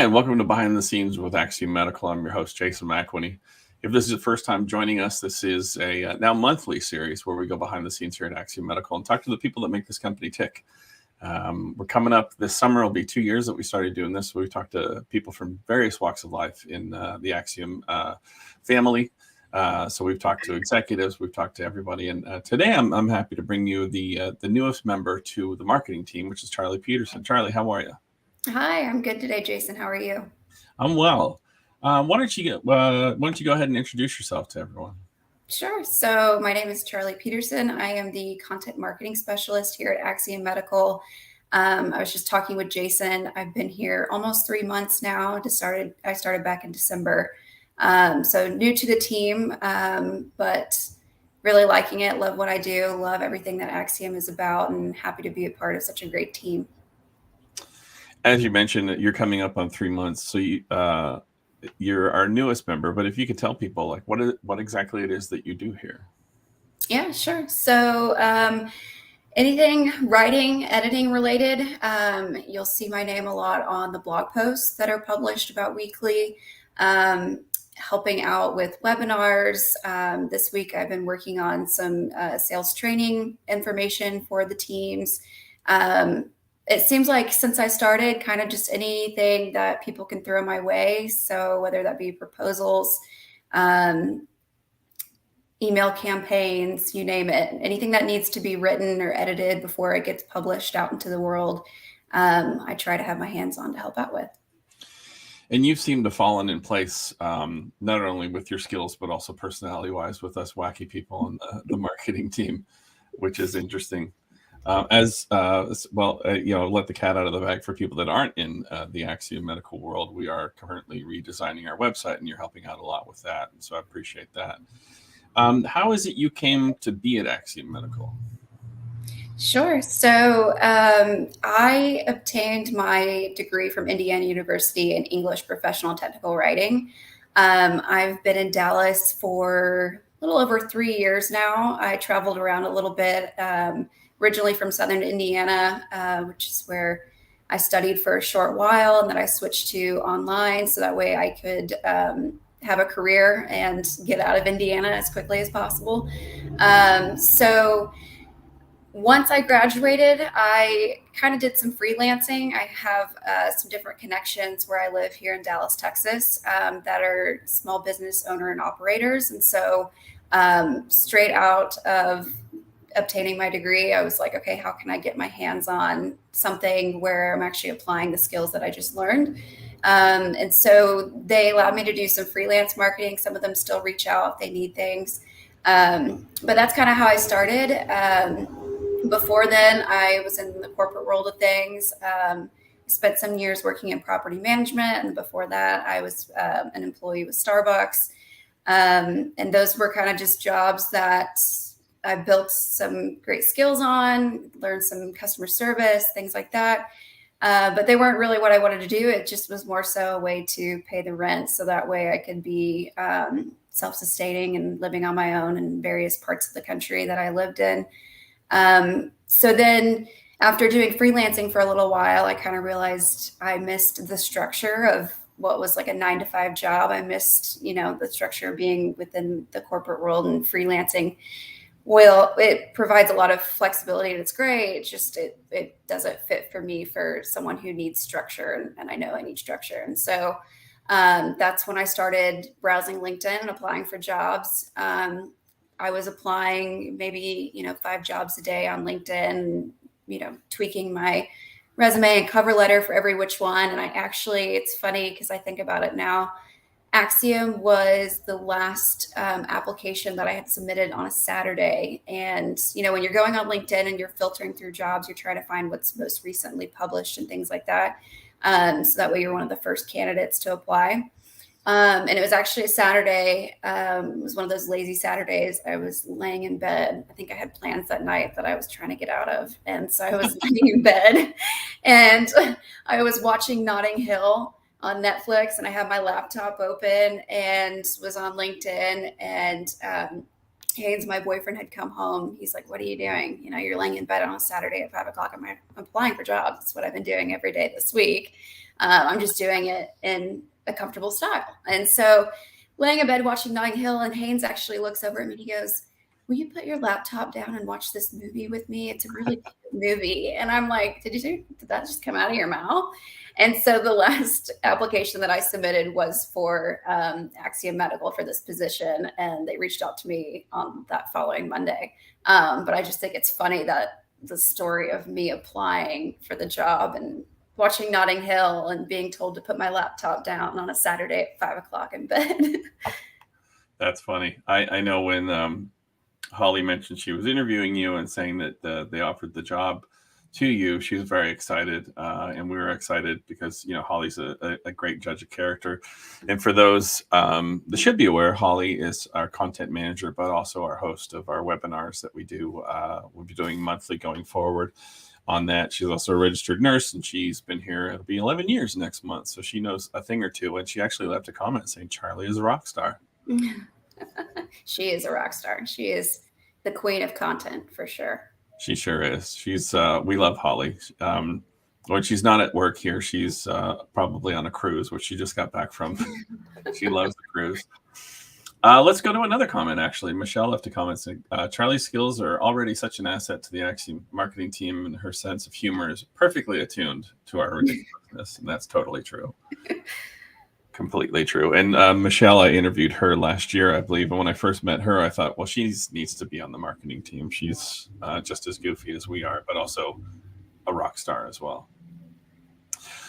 Hi, and welcome to Behind the Scenes with Axiom Medical. I'm your host, Jason McWhinney. If this is the first time joining us, this is a now monthly series where we go behind the scenes here at Axiom Medical and talk to the people that make this company tick. We're coming up this summer. It'll be 2 years that we started doing this. So we've talked to people from various walks of life in the Axiom family. So we've talked to executives, we've talked to everybody, and today I'm happy to bring you the newest member to the marketing team, which is Charli Pedersen. Charli, how are you? Hi, I'm good today, Jason. How are you? I'm well. Why don't you go ahead and introduce yourself to everyone? Sure. So my name is Charli Pedersen. I am the content marketing specialist here at Axiom Medical. I was just talking with Jason. I've been here almost 3 months now. I started back in December. So new to the team, but really liking it. Love what I do. Love everything that Axiom is about, and happy to be a part of such a great team. As you mentioned, you're coming up on 3 months, so you're our newest member. But if you could tell people, like, what exactly it is that you do here. Yeah, sure. So anything writing, editing related, you'll see my name a lot on the blog posts that are published about weekly. Helping out with webinars. This week I've been working on some sales training information for the teams. It seems like since I started, kind of just anything that people can throw my way. So whether that be proposals, email campaigns, you name it, anything that needs to be written or edited before it gets published out into the world, I try to have my hands on to help out with. And you've seemed to fallen in place, not only with your skills, but also personality-wise with us wacky people on the marketing team, which is interesting. Let the cat out of the bag for people that aren't in the Axiom medical world. We are currently redesigning our website, and you're helping out a lot with that. And so I appreciate that. How is it you came to be at Axiom Medical? Sure. So I obtained my degree from Indiana University in English Professional Technical Writing. I've been in Dallas for a little over 3 years now. I traveled around a little bit, originally from Southern Indiana, which is where I studied for a short while, and then I switched to online so that way I could have a career and get out of Indiana as quickly as possible. So once I graduated, I kind of did some freelancing. I have some different connections where I live here in Dallas, Texas, that are small business owner and operators. And so straight out of obtaining my degree, I was like, okay, how can I get my hands on something where I'm actually applying the skills that I just learned? And so they allowed me to do some freelance marketing. Some of them still reach out if they need things. But that's kind of how I started. Before then, I was in the corporate world of things. Spent some years working in property management. And before that, I was an employee with Starbucks. And those were kind of just jobs that I built some great skills on, learned some customer service, things like that. But they weren't really what I wanted to do. It just was more so a way to pay the rent. So that way I could be self-sustaining and living on my own in various parts of the country that I lived in. So then after doing freelancing for a little while, I kind of realized I missed the structure of what was like a 9-to-5 job. I missed, the structure of being within the corporate world, and freelancing. Well, it provides a lot of flexibility and it's great. It's just, it doesn't fit for me, for someone who needs structure. And I know I need structure. And so, that's when I started browsing LinkedIn and applying for jobs. I was applying maybe, 5 jobs a day on LinkedIn, tweaking my resume and cover letter for every which one. And it's funny because I think about it now. Axiom was the last application that I had submitted on a Saturday. And, when you're going on LinkedIn and you're filtering through jobs, you're trying to find what's most recently published and things like that. So that way you're one of the first candidates to apply. And it was actually a Saturday. It was one of those lazy Saturdays. I was laying in bed. I think I had plans that night that I was trying to get out of. And so I was laying in bed and I was watching Notting Hill on Netflix, and I had my laptop open and was on LinkedIn, and Haynes, my boyfriend, had come home. He's like, "What are you doing? You know, you're laying in bed on a Saturday at 5 o'clock. I'm applying for jobs. That's what I've been doing every day this week. I'm just doing it in a comfortable style." And so, laying in bed watching Notting Hill, and Haynes actually looks over at me and he goes, "Will you put your laptop down and watch this movie with me? It's a really cute movie." And I'm like, did that just come out of your mouth? And so the last application that I submitted was for Axiom Medical for this position, and they reached out to me on that following Monday. But I just think it's funny that the story of me applying for the job and watching Notting Hill and being told to put my laptop down on a Saturday at 5 o'clock in bed. That's funny. I know when Holly mentioned she was interviewing you and saying that they offered the job to you, she was very excited, and we were excited because Holly's a great judge of character. And for those that should be aware, Holly is our content manager, but also our host of our webinars that we do. We'll be doing monthly going forward on that. She's also a registered nurse, and she's been here. It'll be 11 years next month, so she knows a thing or two. And she actually left a comment saying Charli is a rock star. She is a rock star. She is the queen of content for sure. She sure is. She's we love Holly. When she's not at work here, she's probably on a cruise, which she just got back from. She loves the cruise. Let's go to another comment, actually. Michelle left a comment saying, Charli's skills are already such an asset to the Axiom marketing team, and her sense of humor is perfectly attuned to our ridiculousness. And that's totally true. Completely true. And Michelle, I interviewed her last year, I believe. And when I first met her, I thought, well, she needs to be on the marketing team. She's just as goofy as we are, but also a rock star as well.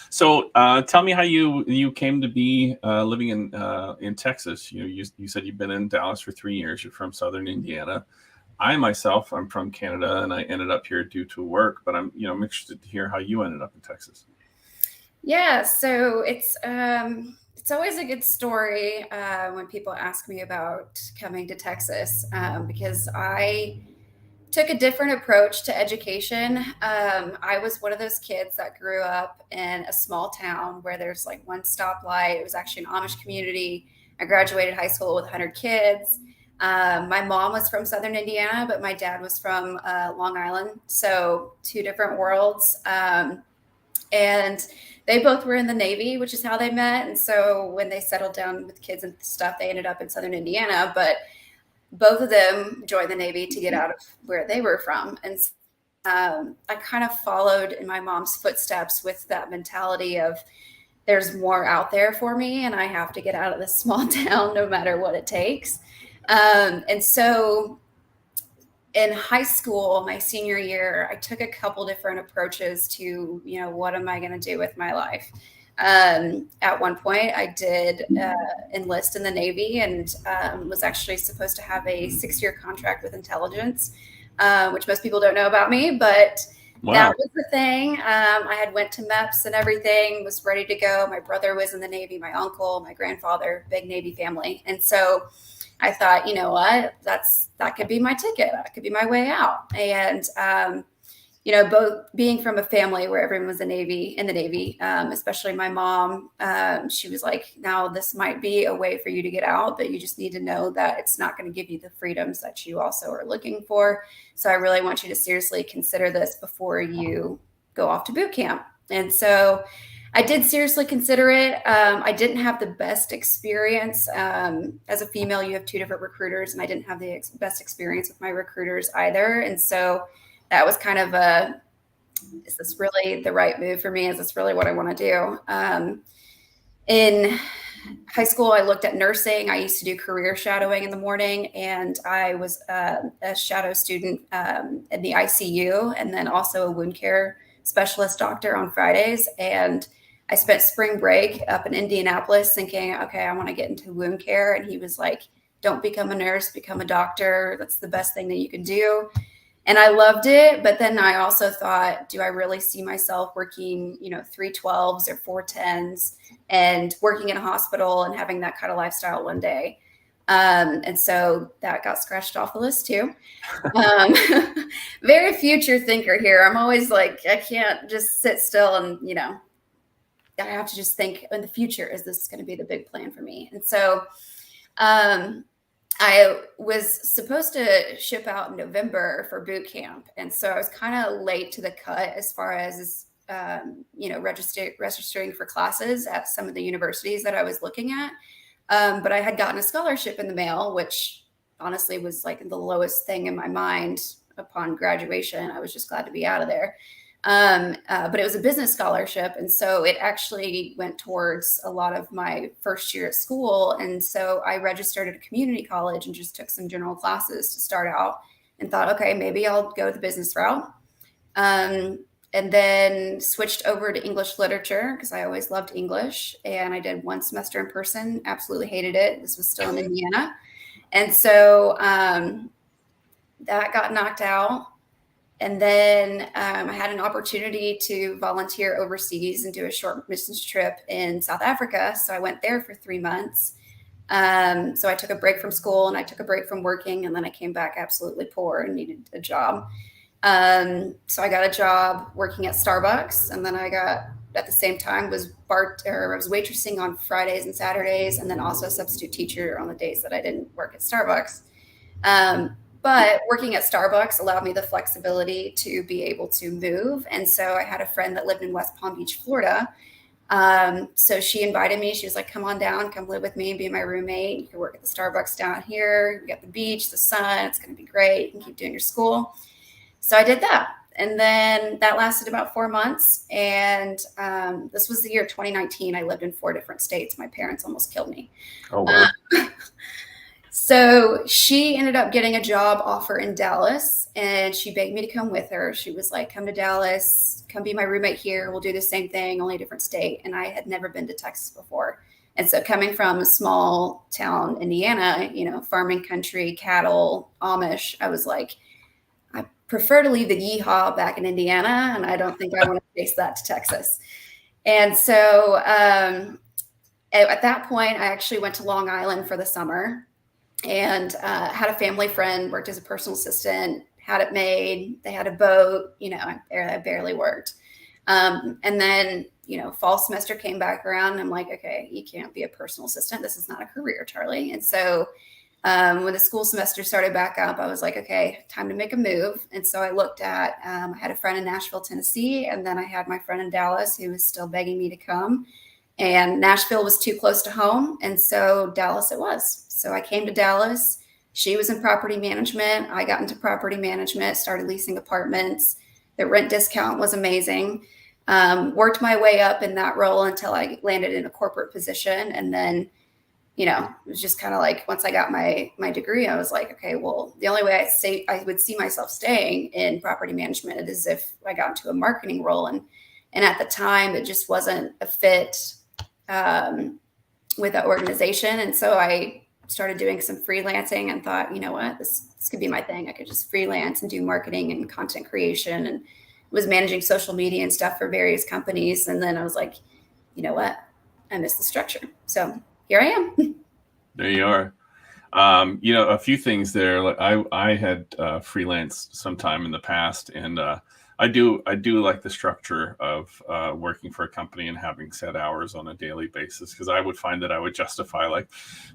So tell me how you came to be living in Texas. You said you've been in Dallas for 3 years. You're from Southern Indiana. I'm from Canada, and I ended up here due to work. But I'm interested to hear how you ended up in Texas. Yeah, so it's always a good story when people ask me about coming to Texas because I took a different approach to education. I was one of those kids that grew up in a small town where there's like one stoplight. It was actually an Amish community. I graduated high school with 100 kids. My mom was from Southern Indiana, but my dad was from Long Island. So 2 different worlds. And they both were in the Navy, which is how they met. And so when they settled down with kids and stuff, they ended up in Southern Indiana. But both of them joined the Navy to get out of where they were from. And I kind of followed in my mom's footsteps with that mentality of there's more out there for me, and I have to get out of this small town no matter what it takes. And so in high school, my senior year, I took a couple different approaches to, what am I going to do with my life? At one point, I did enlist in the Navy and was actually supposed to have a 6-year contract with intelligence, which most people don't know about me, but wow. That was the thing. I had went to MEPS and everything, was ready to go. My brother was in the Navy, my uncle, my grandfather, big Navy family. And so I thought, you know what, that could be my ticket. That could be my way out. And, both being from a family where everyone was in the Navy, especially my mom, she was like, now this might be a way for you to get out, but you just need to know that it's not going to give you the freedoms that you also are looking for. So I really want you to seriously consider this before you go off to boot camp. And so I did seriously consider it. I didn't have the best experience. As a female, you have 2 different recruiters, and I didn't have the best experience with my recruiters either. And so that was kind of is this really the right move for me? Is this really what I want to do? In high school, I looked at nursing. I used to do career shadowing in the morning, and I was a shadow student in the ICU, and then also a wound care specialist doctor on Fridays. And I spent spring break up in Indianapolis thinking, okay, I want to get into wound care. And he was like, don't become a nurse, become a doctor. That's the best thing that you can do. And I loved it. But then I also thought, do I really see myself working, 312s or 410s and working in a hospital and having that kind of lifestyle one day? And so that got scratched off the list too. Very future thinker here. I'm always like, I can't just sit still and, I have to just think in the future, is this going to be the big plan for me? And so I was supposed to ship out in November for boot camp. And so I was kind of late to the cut as far as, registering for classes at some of the universities that I was looking at. But I had gotten a scholarship in the mail, which honestly was like the lowest thing in my mind upon graduation. I was just glad to be out of there. But it was a business scholarship. And so it actually went towards a lot of my first year at school. And so I registered at a community college and just took some general classes to start out and thought, okay, maybe I'll go the business route. And then switched over to English literature because I always loved English. And I did one semester in person, absolutely hated it. This was still in Indiana. And so that got knocked out. And then I had an opportunity to volunteer overseas and do a short business trip in South Africa. So I went there for 3 months. So I took a break from school and I took a break from working. And then I came back absolutely poor and needed a job. So I got a job working at Starbucks. And then I got, at the same time, I was waitressing on Fridays and Saturdays, and then also a substitute teacher on the days that I didn't work at Starbucks. But working at Starbucks allowed me the flexibility to be able to move. And so I had a friend that lived in West Palm Beach, Florida. So she invited me. She was like, come on down, come live with me and be my roommate. You can work at the Starbucks down here. You got the beach, the sun. It's going to be great. You can keep doing your school. So I did that. And then that lasted about 4 months. And this was the year 2019. I lived in 4 different states. My parents almost killed me. Oh, wow. So she ended up getting a job offer in Dallas, and she begged me to come with her. She was like, come to Dallas, come be my roommate here. We'll do the same thing, only a different state. And I had never been to Texas before. And so coming from a small town, Indiana, farming country, cattle, Amish, I was like, I prefer to leave the yeehaw back in Indiana. And I don't think I want to face that to Texas. And so at that point, I actually went to Long Island for the summer. And had a family friend, worked as a personal assistant, had it made. They had a boat, I barely worked. And then, fall semester came back around. And I'm like, okay, you can't be a personal assistant. This is not a career, Charli. And so when the school semester started back up, I was like, okay, time to make a move. And so I looked at, I had a friend in Nashville, Tennessee. And then I had my friend in Dallas who was still begging me to come. And Nashville was too close to home. And so Dallas it was. So I came to Dallas. She was in property management. I got into property management, started leasing apartments. The rent discount was amazing. Worked my way up in that role until I landed in a corporate position. And then, it was just kind of like, once I got my degree, I was like, okay, well, the only way I would see myself staying in property management is if I got into a marketing role. And at the time, it just wasn't a fit with that organization. And so I started doing some freelancing and thought, you know what, this could be my thing. I could just freelance and do marketing and content creation, and was managing social media and stuff for various companies. And then I was like, you know what, I miss the structure. So here I am. There you are. A few things there. Like I had freelanced sometime in the past, and I do like the structure of working for a company and having set hours on a daily basis, because I would find that I would justify like,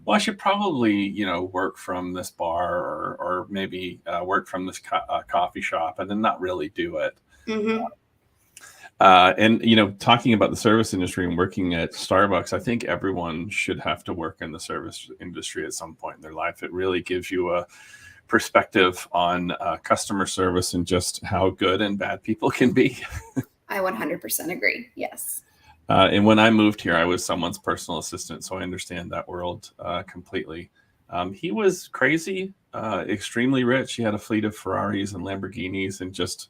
well, I should probably, work from this bar or maybe work from this coffee shop, and then not really do it. Mm-hmm. And talking about the service industry and working at Starbucks, I think everyone should have to work in the service industry at some point in their life. It really gives you a perspective on customer service and just how good and bad people can be. I 100% agree. Yes. And when I moved here, I was someone's personal assistant, so I understand that world completely. He was crazy, extremely rich. He had a fleet of Ferraris and Lamborghinis, and just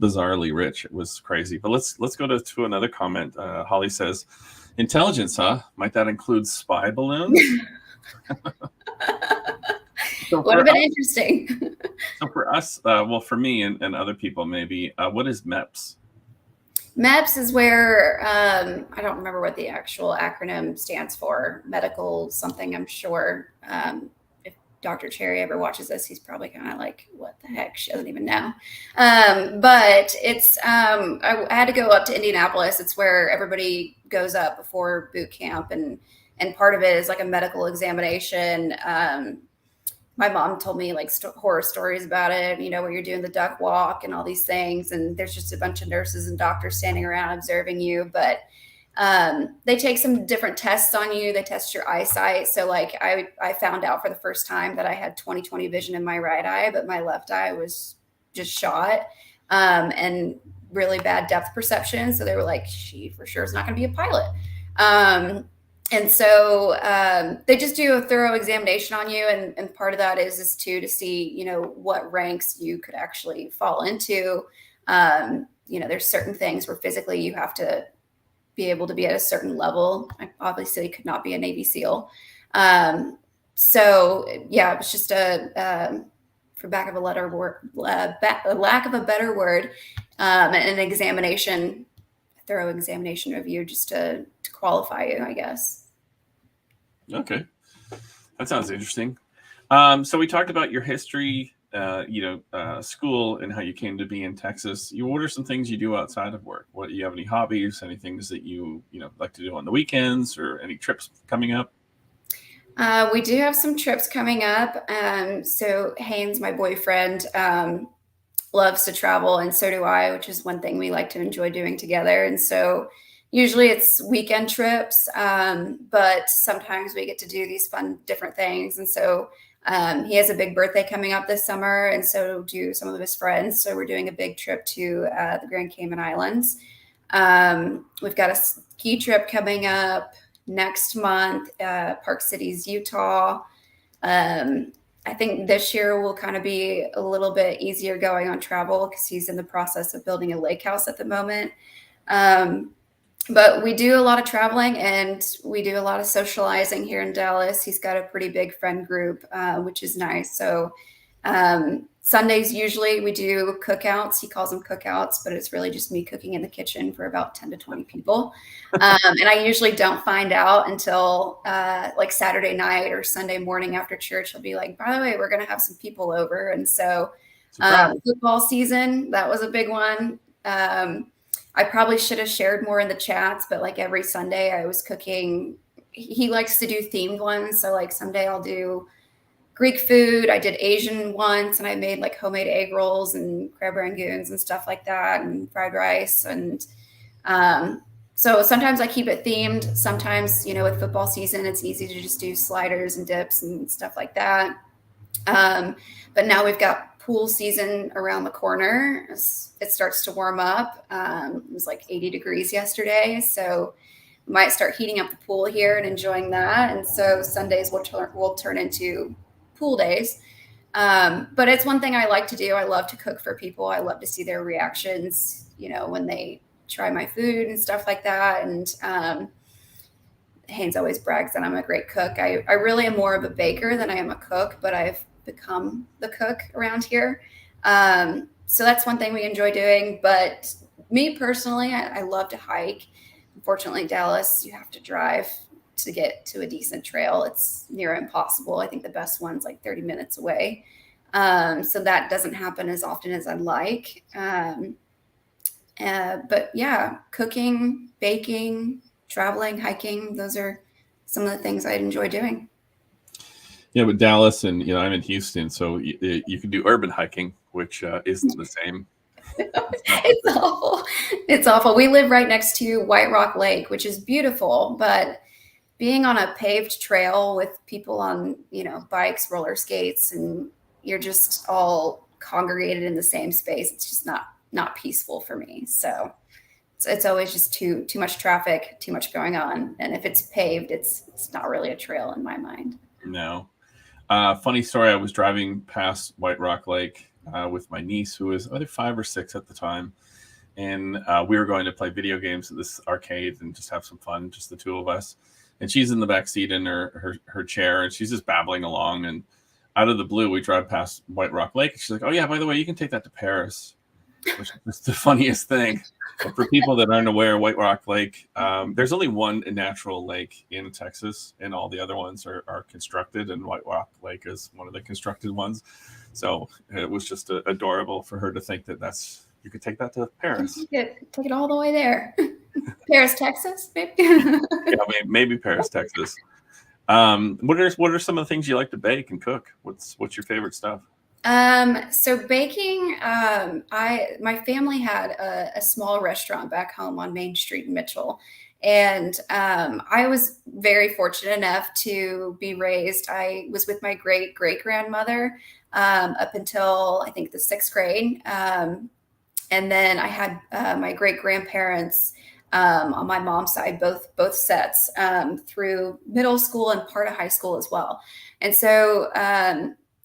bizarrely rich. It was crazy. But let's go to another comment. Holly says, "Intelligence, huh? Might that include spy balloons?" So would have been interesting. So for us, for me and other people, maybe, what is MEPS? MEPS is where, I don't remember what the actual acronym stands for, medical something, I'm sure. If Dr. Cherry ever watches this, he's probably kind of like, what the heck? She doesn't even know. But it's, I had to go up to Indianapolis. It's where everybody goes up before boot camp. And part of it is like a medical examination. my mom told me like horror stories about it, where you're doing the duck walk and all these things. And there's just a bunch of nurses and doctors standing around observing you. But they take some different tests on you. They test your eyesight. So like I found out for the first time that I had 20/20 vision in my right eye, but my left eye was just shot, and really bad depth perception. So they were like, she for sure is not going to be a pilot. And so they just do a thorough examination on you. And part of that is to see, what ranks you could actually fall into. There's certain things where physically you have to be able to be at a certain level. I obviously could not be a Navy SEAL. So yeah, it was just for lack of a better word, an examination, a thorough examination of you just to qualify you, I guess. Okay. That sounds interesting. So we talked about your history, school and how you came to be in Texas. What are some things you do outside of work? Do you have any hobbies, any things that you like to do on the weekends, or any trips coming up? We do have some trips coming up. So Haynes, my boyfriend, loves to travel, and so do I, which is one thing we like to enjoy doing together. And so usually it's weekend trips, but sometimes we get to do these fun different things. And so he has a big birthday coming up this summer, and so do some of his friends. So we're doing a big trip to the Grand Cayman Islands. We've got a ski trip coming up next month, Park Cities, Utah. I think this year will kind of be a little bit easier going on travel because he's in the process of building a lake house at the moment. But we do a lot of traveling, and we do a lot of socializing here in Dallas. He's got a pretty big friend group, which is nice. So Sundays, usually we do cookouts. He calls them cookouts, but it's really just me cooking in the kitchen for about 10 to 20 people. And I usually don't find out until like Saturday night or Sunday morning after church. He'll be like, by the way, we're going to have some people over. And so football season, that was a big one. I probably should have shared more in the chats, but like every Sunday I was cooking. He likes to do themed ones. So like someday I'll do Greek food. I did Asian once, and I made like homemade egg rolls and crab rangoons and stuff like that, and fried rice. And so sometimes I keep it themed. Sometimes, with football season, it's easy to just do sliders and dips and stuff like that. But now we've got pool season around the corner. It starts to warm up. It was like 80 degrees yesterday. So we might start heating up the pool here and enjoying that. And so Sundays will turn into pool days. But it's one thing I like to do. I love to cook for people. I love to see their reactions, when they try my food and stuff like that. And Haynes always brags that I'm a great cook. I really am more of a baker than I am a cook, but I've become the cook around here. So that's one thing we enjoy doing. But me personally, I love to hike. Unfortunately, Dallas, you have to drive to get to a decent trail. It's near impossible. I think the best one's like 30 minutes away. So that doesn't happen as often as I'd like. But yeah, cooking, baking, traveling, hiking, those are some of the things I'd enjoy doing. Yeah, but Dallas and, I'm in Houston, so you can do urban hiking, which isn't the same. It's awful. It's awful. We live right next to White Rock Lake, which is beautiful, but being on a paved trail with people on, bikes, roller skates, and you're just all congregated in the same space, it's just not peaceful for me. So it's always just too much traffic, too much going on. And if it's paved, it's not really a trail in my mind. No. Funny story. I was driving past White Rock Lake with my niece, who was either 5 or 6 at the time. And we were going to play video games at this arcade and just have some fun, just the two of us. And she's in the back seat in her chair, and she's just babbling along. And out of the blue, we drive past White Rock Lake. And she's like, "Oh yeah, by the way, you can take that to Paris," which is the funniest thing. But for people that aren't aware, White Rock Lake, there's only one natural lake in Texas, and all the other ones are constructed, and White Rock Lake is one of the constructed ones. So it was just adorable for her to think that you could take that to Paris. Take it all the way there. Paris, Texas, maybe. Yeah, maybe Paris, Texas. What are some of the things you like to bake and cook? What's your favorite stuff? So baking, my family had a small restaurant back home on Main Street in Mitchell. And I was very fortunate enough to be raised. I was with my great grandmother up until I think the sixth grade. And then I had my great grandparents on my mom's side, both sets through middle school and part of high school as well. And so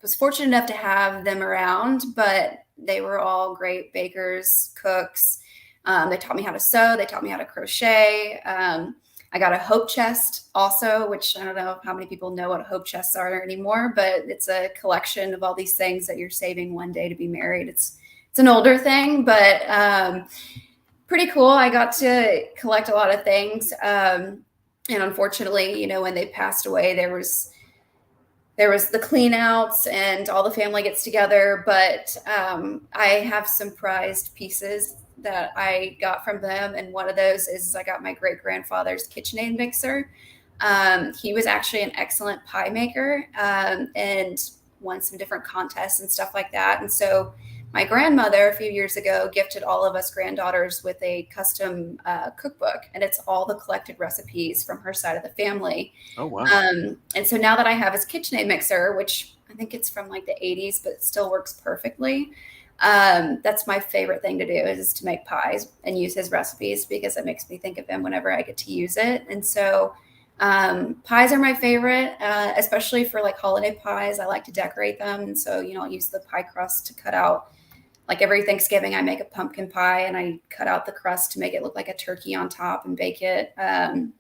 was fortunate enough to have them around, but they were all great bakers, cooks. They taught me how to sew. They taught me how to crochet. I got a hope chest also, which I don't know how many people know what hope chests are anymore, but it's a collection of all these things that you're saving one day to be married. It's an older thing, but pretty cool. I got to collect a lot of things. And unfortunately, when they passed away, there was the clean outs and all the family gets together, but I have some prized pieces that I got from them. And one of those is I got my great grandfather's KitchenAid mixer. He was actually an excellent pie maker and won some different contests and stuff like that. And so my grandmother a few years ago gifted all of us granddaughters with a custom cookbook, and it's all the collected recipes from her side of the family. Oh, wow. And so now that I have his KitchenAid mixer, which I think it's from like the 80s, but it still works perfectly. That's my favorite thing to do is to make pies and use his recipes because it makes me think of him whenever I get to use it. And so pies are my favorite, especially for like holiday pies. I like to decorate them. And so, I'll use the pie crust to cut out. Like every Thanksgiving, I make a pumpkin pie and I cut out the crust to make it look like a turkey on top and bake it. And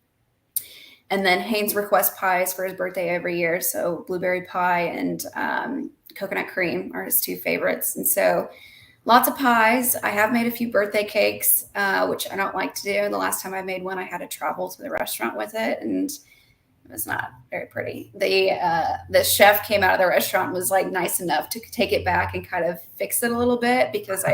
then Haynes requests pies for his birthday every year. So blueberry pie and coconut cream are his two favorites. And so lots of pies. I have made a few birthday cakes, which I don't like to do. And the last time I made one, I had to travel to the restaurant with it. And it was not very pretty. The chef came out of the restaurant and was like nice enough to take it back and kind of fix it a little bit because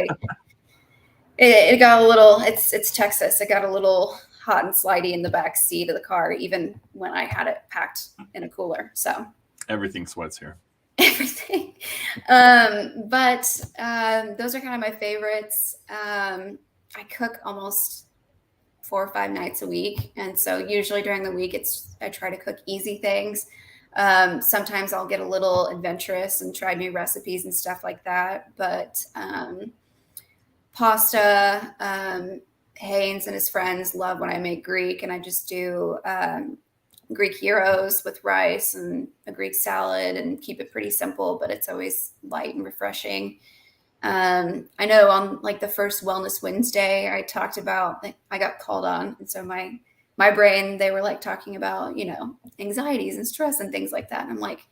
it got a little, it's Texas. It got a little hot and slidey in the back seat of the car, even when I had it packed in a cooler. So everything sweats here. Everything. But those are kind of my favorites. I cook almost 4 or 5 nights a week. And so usually during the week, I try to cook easy things. Sometimes I'll get a little adventurous and try new recipes and stuff like that. But pasta, Haynes and his friends love when I make Greek, and I just do Greek gyros with rice and a Greek salad and keep it pretty simple, but it's always light and refreshing. I know on like the first Wellness Wednesday, I talked about, I got called on. And so my brain, they were like talking about, anxieties and stress and things like that. And I'm like,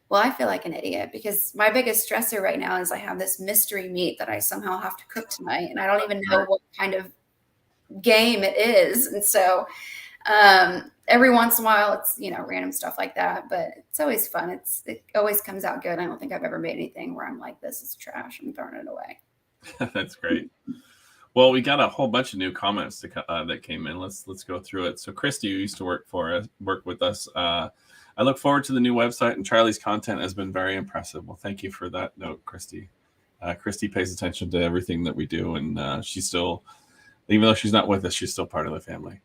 well, I feel like an idiot because my biggest stressor right now is I have this mystery meat that I somehow have to cook tonight. And I don't even know what kind of game it is. And so every once in a while it's, random stuff like that, but it's always fun. It always comes out good. I don't think I've ever made anything where I'm like, this is trash, I'm throwing it away. That's great. Well, we got a whole bunch of new comments that came in. Let's go through it. So Christy, who used to work with us, I look forward to the new website, and Charli's content has been very impressive. Well, thank you for that note, Christy. Christy pays attention to everything that we do, and she's still, even though she's not with us, she's still part of the family.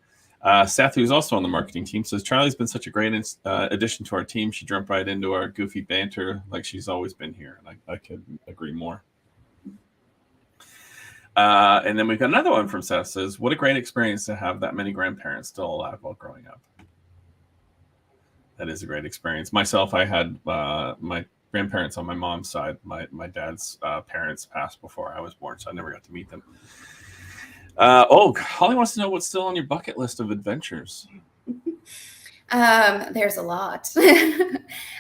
Seth, who's also on the marketing team, says Charli's been such a great addition to our team. She jumped right into our goofy banter like she's always been here. And I could agree more. And then we've got another one from Seth, says, what a great experience to have that many grandparents still alive while growing up. That is a great experience. Myself, I had my grandparents on my mom's side. My dad's parents passed before I was born, so I never got to meet them. Holly wants to know what's still on your bucket list of adventures. There's a lot.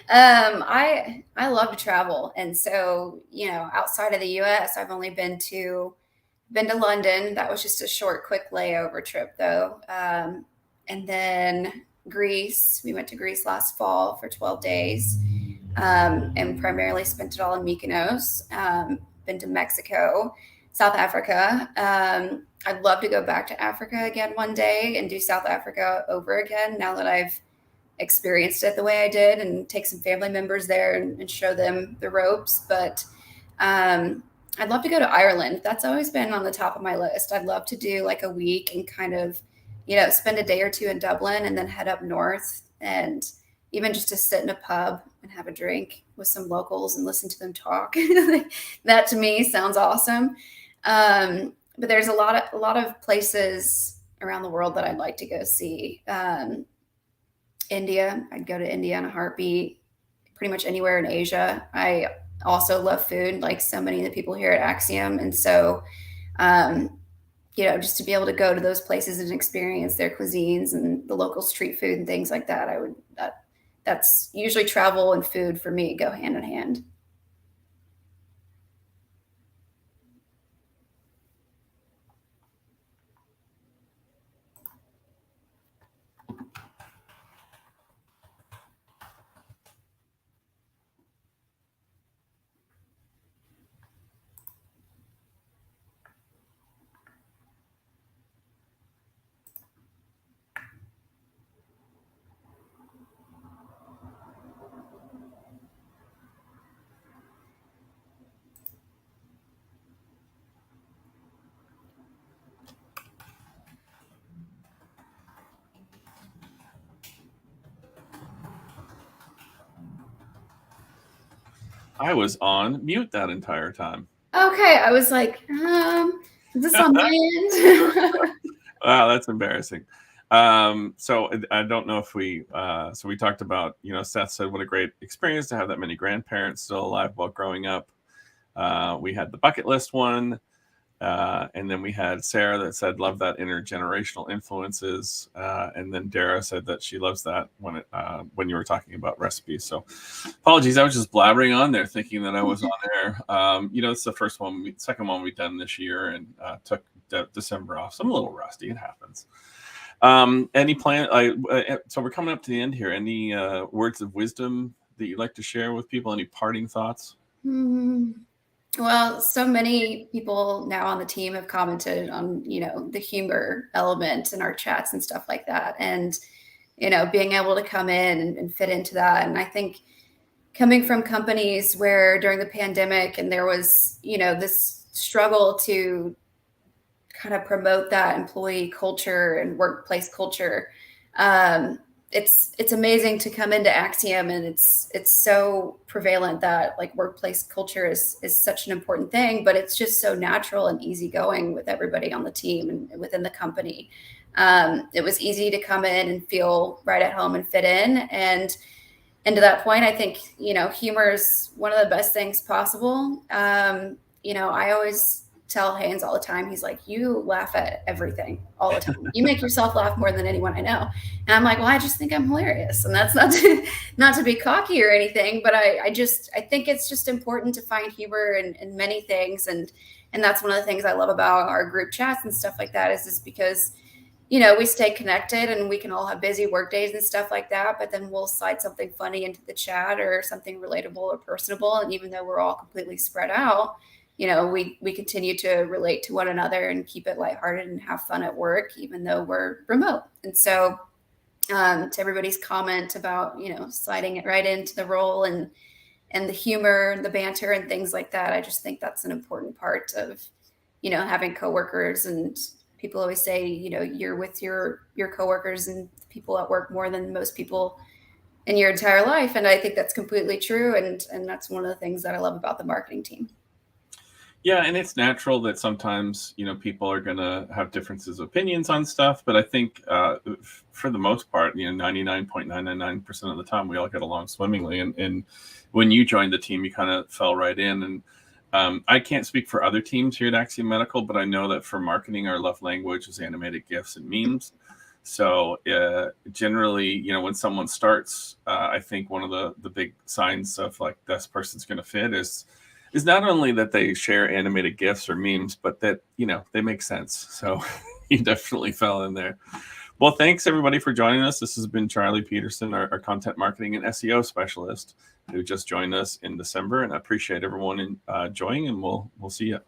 I love to travel. And so, outside of the US, I've only been to London. That was just a short, quick layover trip though. And then Greece, we went to Greece last fall for 12 days, and primarily spent it all in Mykonos. Been to Mexico, South Africa. I'd love to go back to Africa again one day and do South Africa over again now that I've experienced it the way I did and take some family members there and show them the ropes. But I'd love to go to Ireland. That's always been on the top of my list. I'd love to do like a week and kind of, spend a day or two in Dublin and then head up north, and even just to sit in a pub and have a drink with some locals and listen to them talk. That to me sounds awesome. But there's a lot of places around the world that I'd like to go see. India, I'd go to India in a heartbeat. Pretty much anywhere in Asia. I also love food, like so many of the people here at Axiom. And so, just to be able to go to those places and experience their cuisines and the local street food and things like that, that's usually travel and food for me go hand in hand. I was on mute that entire time. Okay, I was like, is this on my end? Wow, that's embarrassing. So I don't know if we talked about, Seth said what a great experience to have that many grandparents still alive while growing up. We had the bucket list one. And then we had Sarah that said, love that intergenerational influences. And then Dara said that she loves that when you were talking about recipes. So apologies. I was just blabbering on there thinking that I was on there. It's the second one we've done this year, and took December off. So I'm a little rusty. It happens. Any plan? So we're coming up to the end here. Any words of wisdom that you'd like to share with people? Any parting thoughts? Well, so many people now on the team have commented on, the humor element in our chats and stuff like that. And, being able to come in and fit into that. And I think coming from companies where during the pandemic and there was, this struggle to kind of promote that employee culture and workplace culture, it's amazing to come into Axiom, and it's so prevalent that like workplace culture is such an important thing, but it's just so natural and easygoing with everybody on the team and within the company. It was easy to come in and feel right at home and fit in. And to that point, I think, humor is one of the best things possible. I always tell Haynes all the time, he's like, you laugh at everything all the time. You make yourself laugh more than anyone I know. And I'm like, well, I just think I'm hilarious. And that's not to be cocky or anything, but I think it's just important to find humor in many things. And that's one of the things I love about our group chats and stuff like that, is just because, we stay connected and we can all have busy work days and stuff like that, but then we'll slide something funny into the chat or something relatable or personable. And even though we're all completely spread out, we continue to relate to one another and keep it lighthearted and have fun at work, even though we're remote. And so to everybody's comment about, sliding it right into the role and the humor, the banter and things like that, I just think that's an important part of, having coworkers. And people always say, you're with your coworkers and people at work more than most people in your entire life. And I think that's completely true. And that's one of the things that I love about the marketing team. Yeah, and it's natural that sometimes, people are going to have differences of opinions on stuff. But I think for the most part, 99.999% of the time, we all get along swimmingly. And when you joined the team, you kind of fell right in. And I can't speak for other teams here at Axiom Medical, but I know that for marketing, our love language is animated GIFs and memes. So generally, when someone starts, I think one of the big signs of like this person's going to fit is not only that they share animated GIFs or memes, but that, they make sense. So you definitely fell in there. Well, thanks everybody for joining us. This has been Charli Pedersen, our content marketing and SEO specialist, who just joined us in December. And I appreciate everyone joining, and we'll see you.